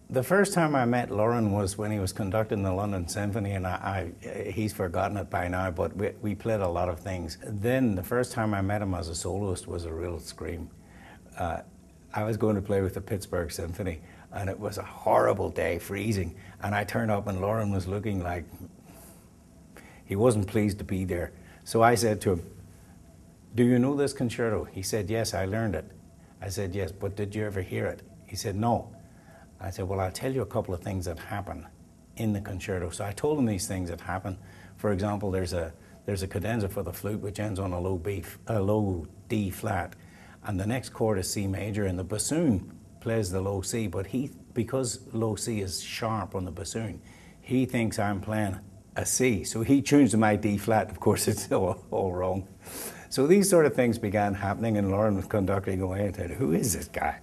The first time I met Lorin was when he was conducting the London Symphony, and he's forgotten it by now, but we played a lot of things. Then the first time I met him as a soloist was a real scream. I was going to play with the Pittsburgh Symphony, and it was a horrible day, freezing, and I turned up and Lorin was looking like he wasn't pleased to be there. So I said to him, "Do you know this concerto?" He said, "Yes, I learned it." I said, "Yes, but did you ever hear it?" He said, "No." I said, "Well, I'll tell you a couple of things that happen in the concerto." So I told him these things that happen. For example, there's a cadenza for the flute which ends on a low D flat, and the next chord is C major, and the bassoon plays the low C, but because low C is sharp on the bassoon, he thinks I'm playing a C, so he tunes to my D flat. Of course, it's all wrong. So these sort of things began happening, and Lorin was conducting away and said, "Who is this guy?"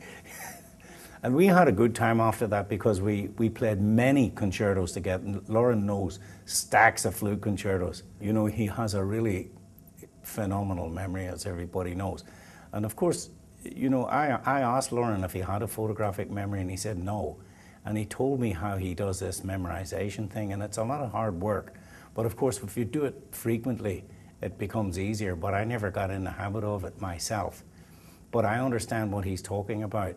And we had a good time after that because we played many concertos together. Lorin knows stacks of flute concertos. You know, he has a really phenomenal memory, as everybody knows. And of course, you know, I asked Lorin if he had a photographic memory, and he said no. And he told me how he does this memorization thing, and it's a lot of hard work. But of course, if you do it frequently, it becomes easier. But I never got in the habit of it myself. But I understand what he's talking about.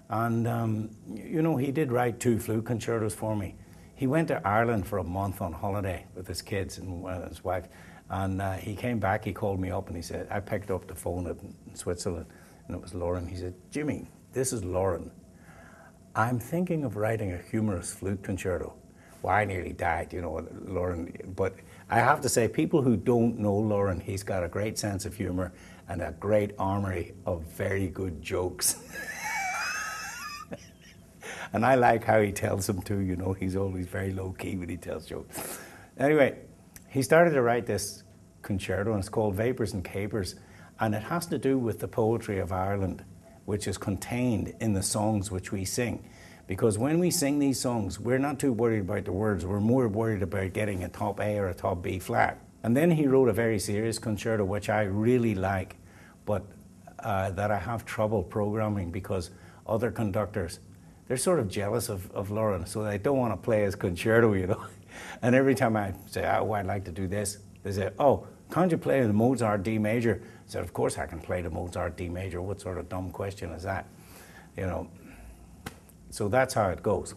And, you know, he did write 2 flute concertos for me. He went to Ireland for a month on holiday with his kids and his wife. And he came back, he called me up and he said, I picked up the phone in Switzerland, and it was Lorin. He said, "Jimmy, this is Lorin. I'm thinking of writing a humorous flute concerto." Well, I nearly died, you know, Lorin. But I have to say, people who don't know Lorin, he's got a great sense of humor and a great armory of very good jokes. And I like how he tells them too, you know, he's always very low-key when he tells jokes. Anyway, he started to write this concerto, and it's called Vapours and Capers, and it has to do with the poetry of Ireland, which is contained in the songs which we sing. Because when we sing these songs, we're not too worried about the words, we're more worried about getting a top A or a top B flat. And then he wrote a very serious concerto, which I really like, but that I have trouble programming because other conductors, they're sort of jealous of Lorin, so they don't want to play his concerto, you know. And every time I say, "Oh, I'd like to do this," they say, "Oh, can't you play the Mozart D major?" I said, "Of course I can play the Mozart D major. What sort of dumb question is that?" You know. So that's how it goes.